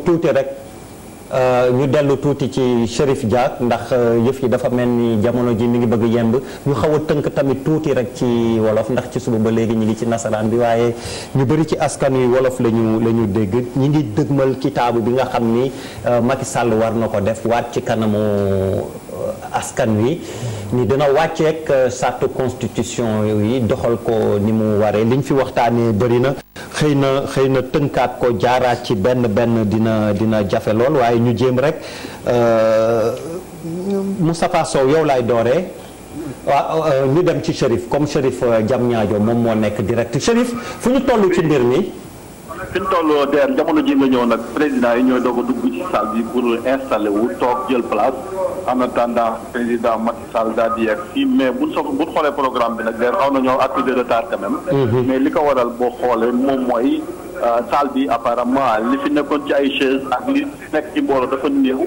tuuti rek ñu dellu tuuti ci Chérif Dia ndax yëf yi dafa mel ni jamono ji mi ngi bëgg yemb ñu xaw a tënk tamit tuuti rek ci wolof ndax ci suba ba léegi ñu ngi ci nasaraan bi waaye ñu bëri ci askan wi wolof la ñu dégg ñi ngi dëgmal kitaabu bi nga xam ni Macky Sall war na ko def waat ci kanamu askan wi ni dina wàcceek charte constitution yi doxal ko ni mu waree liñ fi waxtaanee bëri na xëy na tënkaat ko jaaraat ci benn dina jafe lool waaye ñu jéem rek Moustapha Sow yow laay dooree waaw ñu dem ci Chérif comme Chérif Diamniadio moom moo nekk direct Chérif fu ñu toll ci mbir mi. fi ñu toll der jamono ji nga ñëw nag président yi ñooy doog a dugg ci salle bi pour installer wu toog jël place en attendant président Macky Sall daal di yegg si mais buñ xoolee programme bi nag der xaw na ñoo accusé de retard quand même. mais li ko waral boo xoolee moom mooy salle bi apparemment li fi nekkoon ci ay chaise ak li nekk ci mbooloo dafa néew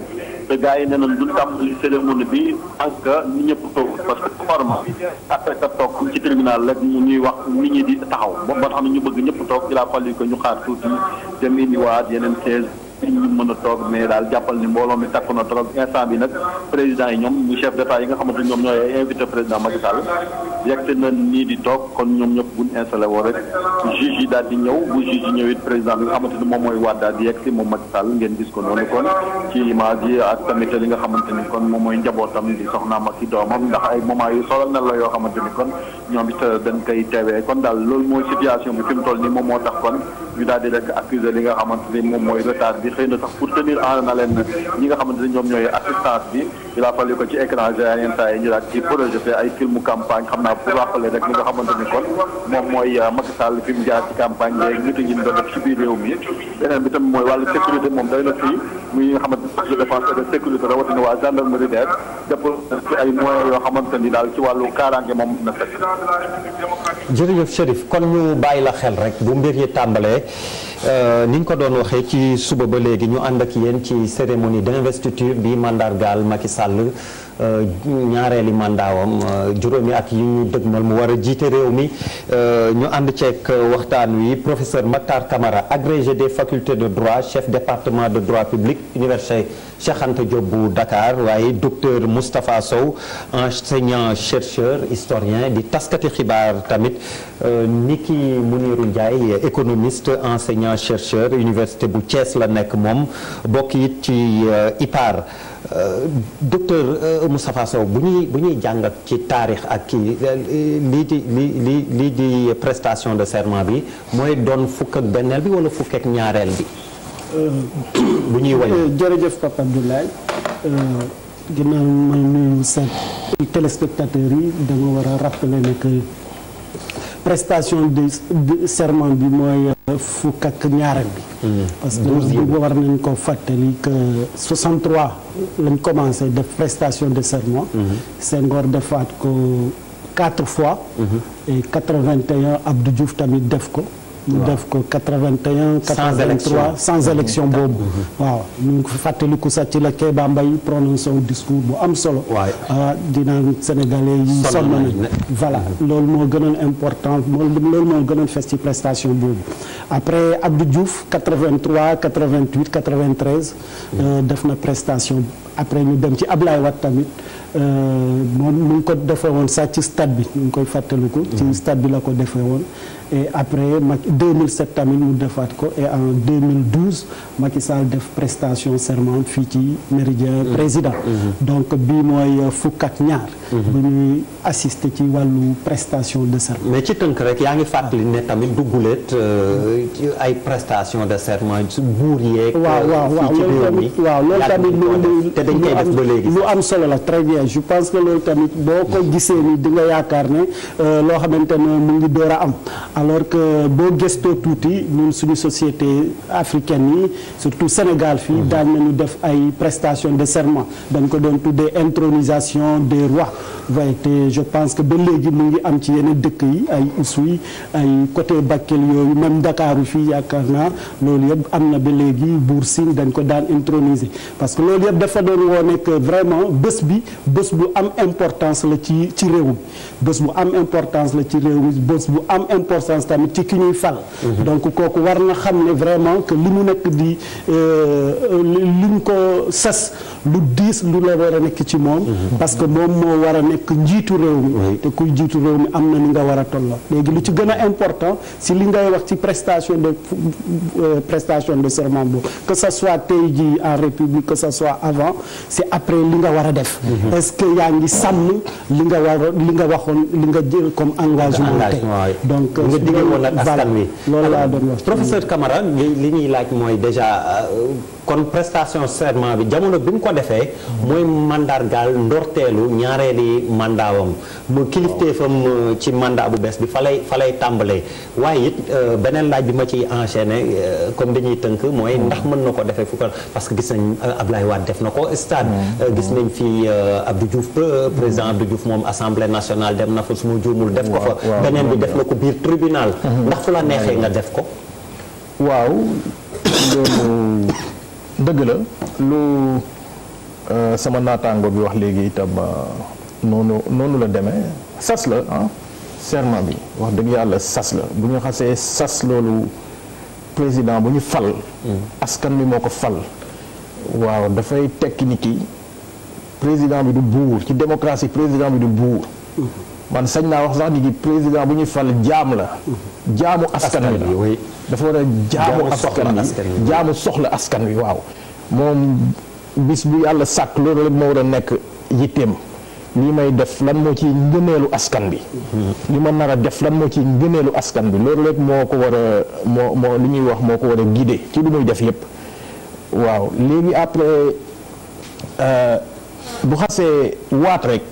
te gars yi nee nañ duñ tàmbali cérémonie bi parce que nit ñëpp toog parce que format après que toog ci tribunal rek mu ñuy wax nit ñi di taxaw ba tax na ñu bëgg ñëpp toog il a fallu que ñu xaar tuuti dem indiwaat yeneen chaise ñu mën a toog mais daal jàppal ni mbooloo mi takku na trop instant bi nag président yi ñoom mu chef d'état yi nga xamante ñoom ñooy invité président Macky Sall yegte na nii di toog kon ñoom ñëpp buñ installé woo rek juge yi daal di ñëw bu juge yi ñëw it président bi nga xamante ni moom mooy waat daal di yegg si moom Macky Sall ngeen gis ko noonu kon ci image yi ak tamit li nga xamante ni kon moom mooy njabootam di soxnaam ak i doomam ndax ay moment yu solal na la yoo xamante ni kon ñoom it dañ koy teewee kon daal loolu mooy situation bi fi mu toll nii moom moo tax kon ñu daal di rek accuser li nga xamante ni moom mooy retard bi xëy na sax pour tenir en haleine ñi nga xamante ni ñoom ñooy assistance bi il a fallu ko ci écran géant saa yi ñu daal ci projeté ay film campagne xam naa pour rappeler rek li nga xamante ni kon moom mooy Macky Sall fi mu jaar ci campagne yeeg nit ñi doon def ci biir réew mi beneen bi tamit mooy wàllu sécurité moom day na fii muy nga xamante ni de défense et de sécurité rawatina waa gendarmerie der déployé ci ay moyens yoo xamante ni daal ci wàllu kaaraange moom na fekk. jërëjëf Chérif kon ñu bàyyi la xel rek bu mbir yi tàmbalee ni ñu ko doon waxee ci suba ba léegi ñu ànd ak yéen ci cérémonie d'investiture bi mandargaal Macky Sall ñaareeli mandaawam juróomi at yi ñu dëgmal mu war a jiite réew mi ñu ànd ceeg waxtaan wi professeur Makhtar Camara agrégé des facultés de droit chef département de droit public université Cheikh Anta Diop bu Dakar waaye docteur Moustapha Sow enseignant chercheur historien di taskati xibaar tamit Niki Mounirou Ndiaye économiste enseignant chercheur université bu Thiès la nekk moom bokk it ci IPAR docteur Moustapha Sow bu ñuy jàngat ci taarix ak kii lii di prestation de serment bi mooy doon fukk ak benneel bi wala fukk ak ñaareel bi bu ñuy wàññi. jërëjëf Papa Abdoulaye ginnaaw may nuyu seen téléspectateurs yi dama war a rappeler ne que prestation de serment bi mooy fukk ak ñaareel bi. parce que bu war nañ ko fàttali que 63 lañ commencé def prestation de serment. Senghor defaat ko 4 fois. et 81 Abdou Diouf tamit def ko. ñu def ko 81 83 sans élection boobu. waaw ñu ngi ko fàttaliku sax ci la Kéba Mbaye prononcé un discours bu am solo. dinaan sénégalais yi sonn nañ voilà loolu moo gënoon important loolu moo gënoon fes ci prestation boobu. après Abdou Diouf 83 88 93. def na prestation après ñu dem ci Ablaye Wade tamit moom mu ngi ko defee woon sax ci stade bi ñu ngi koy fàttaliku. ci stade bi la ko defee woon. et après 2007 tamit mu defaat ko et en 2012 Macky Sall def prestation serment fii ci Méridien président. donc bii mooy fukk ak ñaar. bu ñuy assister ci wàllu prestation de serment. mais ci tënk rek yaa ngi fàttali ne tamit dugguleet ay prestation de serment buur yeeg. waaw loolu tamit te dañ koy def ba léegi lu am solo la très bien je pense que loolu tamit boo ko gisee ni di nga yaakaar ne loo xamante ne mu ngi door a am. alors que boo gëstoo tuuti ñun suñu société africaine yi surtout Sénégal fii daan nañu def ay prestation de serment dañ ko doon tuddee intronisation des rois waaye te je pense que ba léegi mu ngi am ci yeneen dëkk yi ay Oussouye ay côté Bakel yooyu même Ndakaaru fii yaakaar naa loolu yëpp am na ba léegi Buur Sine dañ ko daan introniser parce que loolu yëpp dafa doon leen woo nekk vraiment bés bi bés bu am importance la ci réew mi bés bu am importance la ci réew mi bés bu am importance tamit ci ki ñuy fal donc kooku war na xam ne vraiment que li mu nekk di li ñu ko sas lu diis lu la war a nekk ci moom parce que moom moo war a nekk njiitu réew mi te kuy njiitu réew mi am na ni nga war a tolloo léegi lu ci gën a important si li ngay wax ci prestation de serment boobu que ça soit tey jii en république que ça soit avant c'est après li nga war a def est-ce que yaa ngi sàmm li nga waxoon li nga jël comme engagement tey donc nga digge woon ak askan wi loolu laa doon wax professeur Camara li ñuy laaj mooy déjà kon prestation serment bi jamono bi mu ko defee mooy mandargaal ndorteelu ñaareeli mandaawam mu kilifteefam ci mandat bu bees bi fa lay tàmbalee waaye it beneen laaj bi ma ciy enchaîner comme dañuy tënk mooy ndax mën na ko defee fu ko parce que gis nañ Abdoulaye Wade def na ko stade gis nañ fi Abdou Diouf président Abdou Diouf moom assemblée nationale dem na fa su ma juumul def ko fa beneen bi def na ko biir tribunal ndax fu la neexee nga def ko waaw loolu dëgg la lu sama naataango bi wax léegi itam noonu la demee sas la serment bi wax dëgg yàlla sas la bu ñu xasee sas loolu président bu ñu fal askan bi moo ko fal waaw dafay tekki ni ki président bi du buur ci démocratie président bi du buur man sañ naa wax sax ni ki président bu ñuy fal jaam la jaamu askan wi la dafa war a jaamu askan wi jaamu soxla askan wi waaw moom bis bu yàlla sàkk loolu rek moo war a nekk yitteem lii may def lan moo ci ngëneelu askan bi li ma nar a def lan moo ci ngëneelu askan bi loolu rek moo ko war a moo li ñuy wax moo ko war a guider ci lu muy def yépp waaw léegi après bu xasee waat rek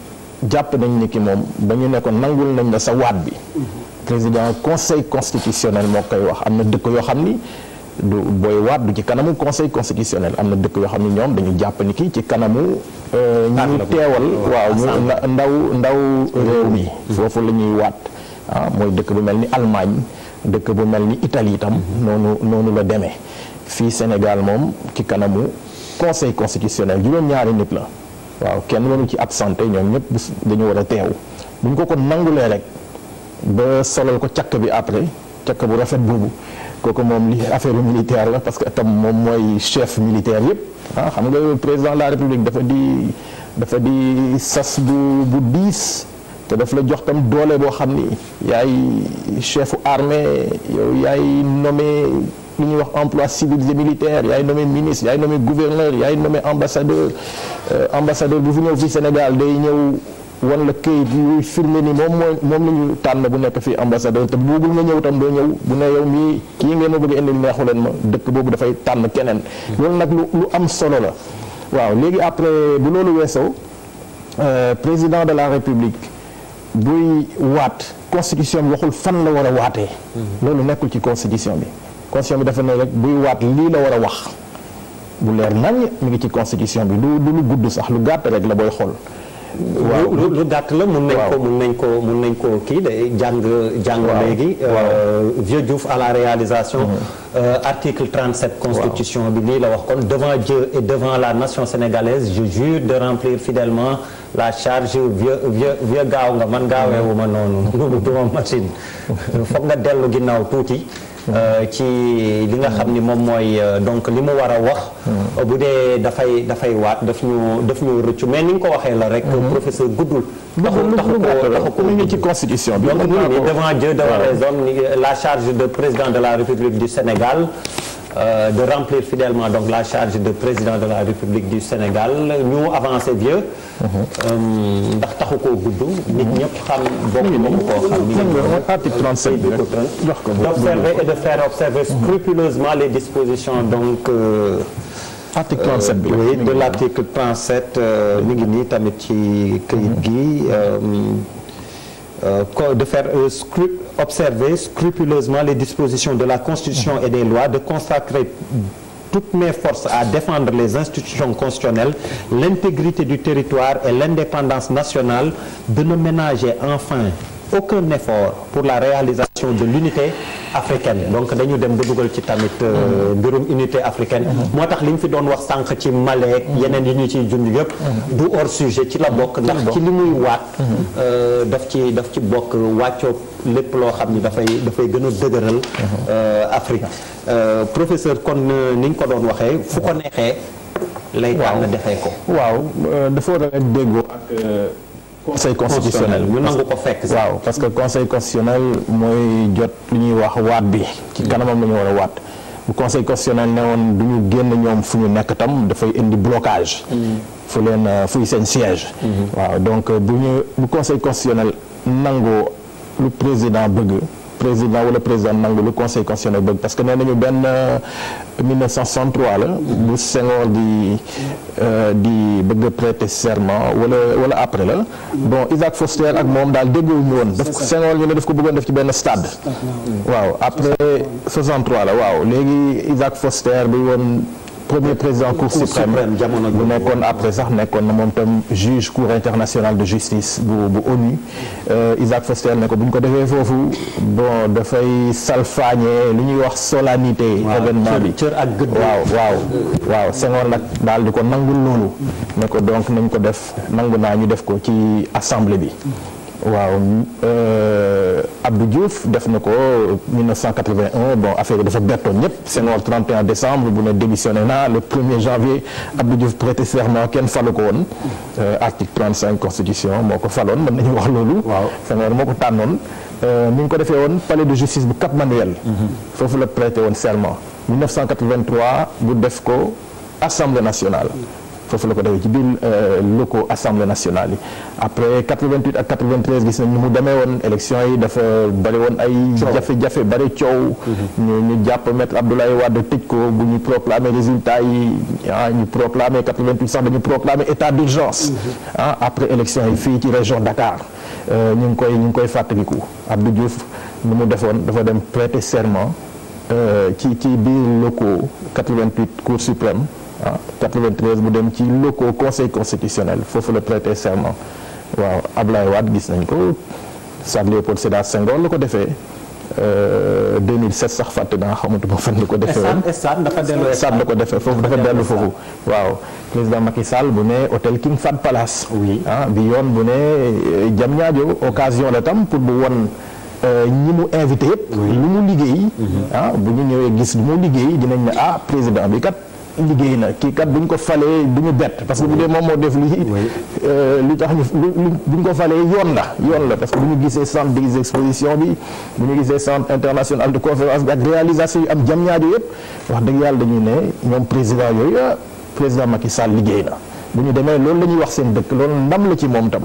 jàpp nañ ni ki moom ba ñu ne ko nangul nañ la sa waat bi président conseil constitutionnel moo koy wax am na dëkk yoo xam ni du booy waat du ci kanamu conseil constitutionnel am na dëkk yoo xam ni ñoom dañu jàpp ni ki ci kanamu ñu teewal waaw ndaw réew mi foofu la ñuy waat mooy dëkk bu mel ni Allemagne dëkk bu mel ni Italie itam noonu la demee fii Sénégal moom ci kanamu conseil constitutionnel juróom-ñaari nit la waaw kenn waru ci absenté ñoom ñëpp dañu war a teew bu ñu ko nangulee rek ba solal ko càkk bi après càkk bu rafet boobu kooku moom li affaire militaire la parce que tam moom mooy chef militaire yëpp xam nga président de la république dafa di sas bu diis te daf la jox tam doole boo xam ni yaay chefu armée yow yaay nommé li ñuy wax emploi civils et militaires yaay nommé ministre yaay nommé gouverneur yaay nommé ambassadeur bu fi ñëw fii Sénégal day ñëw wan la këyit yuy firnde ni moom la ñu tànn bu nekk fii ambassadeur te buugul nga ñëw tam doo ñëw bu ne yow mii kii ngeen ma bëgg indil neexu leen ma dëkk boobu dafay tànn keneen loolu nag lu am solo la waaw léegi après bu loolu weesoo président de la république buy waat constitution bi waxul fan la war a waatee loolu nekkul ci constitution bi dafa ne rek buy waat lii la war a wax bu leer nañ mi ngi ci constitution bi du lu gudd sax lu gàtt rek la booy xool waaw lu gàtt la mun nañ ko kii de jàng léegi Vieux Diouf à la réalisation article 37 constitution bi lii la wax kon devant Dieu et devant la nation sénégalaise je jure de remplir fidèlement la charge vieux gaaw nga man gaaweewu ma noonu duma machine foog nga dellu ginnaaw tuuti ci li nga xam ni moom mooy donc li mu war a wax bu dee dafay waat daf ñu rëccu mais ni nga ko waxee la rek professeur guddul taxu ko mu ngi ci constitution bi donc devant Dieu devant les hommes la charge de président de la République du Sénégal de remplir fidèlement donc la charge de président de la République du Sénégal ñu avancé vieux ndax taxu koo gudd nit ñëpp xam bokk koo xam article 37 bi d'observer et de faire observer scrupuleusement les dispositions donc article 37 bi oui de l'article 37 mi ngi nii tamit ci këyit gi de faire observer scrupuleusement les dispositions de la Constitution et des lois, de consacrer toutes mes forces à défendre les institutions constitutionnelles, l'intégrité du territoire et l'indépendance nationale, de ne ménager enfin aucun effort pour la réalisation de l'unité africaine. Donc dañu dem ba dugal ci tamit mbirum unité africaine. moo tax li ñu fi doon wax sànq ci Maleek yeneen yi ñu ciy junj yëpp du hors sujet ci la bokk ndax ci li muy waat daf ci bokk wàccoo lépp loo xam ni dafay gën a dëgëral Afrique. Professeur kon ni ñu ko doon waxee fu ko neexee lay tànn defee ko. waaw dafa war a déggoo ak conseil constitutionnel ñu nangu ko fekk. waaw parce que conseil constitutionnel mooy jot li ñuy wax waat bi ci kanamam la ñu war a waat bu conseil constitutionnel ne woon du ñu génn ñoom fu ñu nekk tam dafay indi blocage. fuy seen siège. waaw donc bu conseil constitutionnel nangoo lu président bëgg. wala président nangu lu conseil constitutionnel bëgg parce que nee nañu benn 1963 la bu Senghor di bëgg a prêter serment wala après la bon Isaac Foster ak moom daal déggoowuñu woon Senghor ñu ne daf ko bëggoon def ci benn stade waaw après 63 la waaw léegi Isaac Foster bi woon premier président cour suprême bu nekkoon après sax nekkoon na moom tam juge cour internationale de justice bu ONU Isaac Foster ne ko bu ñu ko defee foofu bon dafay salfaañe li ñuy wax solennité événement bi cër ak gëdd waaw Senghor nag daal di ko nangul loolu ne ko donc nañ ko def nangu naa ñu def ko ci assemblée bi waaw Abdou Diouf def na ko 1981 bon affaire yi dafa bettoon ñëpp Senghor 31 décembre bu ne démissionné na le 1er janvier Abdou Diouf prêté serment kenn falu ko woon article 35 constitution moo ko faloon mën nañu wax loolu. waaw Senghor moo ko tànnoon ni ñu ko defee woon palais de justice bu Cap Manuel. foofu la prêté woon serment 1983 bu def ko assemblée nationale. foofu la ko defee ci biir locaux assemblée nationale yi après 88 ak 93 gis nañ ni mu demee woon élection yi dafa bari woon ay jafe-jafe bari coow ñu jàpp maître Abdoulaye Wade tëj ko bu ñu proclamer résultat yi ñu proclamer 88 sax dañu proclamer état d'urgence après élection yi fii ci région Dakar ñu ngi koy fàttaliku Abdou Diouf nu mu defoon dafa dem prêter serment ci biir locaux 88 cour suprême 93 bu dem ci locaux conseil constitutionnel foofu la prêter serment waaw Ablaye Wade gis nañ ko Stade Léopold Sédar Senghor la ko defee 2007 sax fàtte naa xamatuma fan la ko defee woon stade la ko defee foofu dafa dellu foofu waaw président Macky Sall bu ne hôtel King Fahd Palace bi yoon bu ne Diamniadio occasion la tam pour bu won ñi mu invité yëpp lu mu liggéey bu ñu ñëwee gis lu mu liggéey dinañ ne président bi kat liggéey na kii kat buñ ko falee du ñu bett parce que bu dee moom moo def li tax buñ ko falee yoon la parce que bu ñu gisee centre des expositions bi bu ñu gisee centre international de conférence bi ak réalisation yi am Diamniadio yëpp wax dëgg yàlla dañuy ne ñoom président yooyu président Macky Sall liggéey na bu ñu demee loolu la ñuy wax seen dëkk loolu ndam la ci moom tam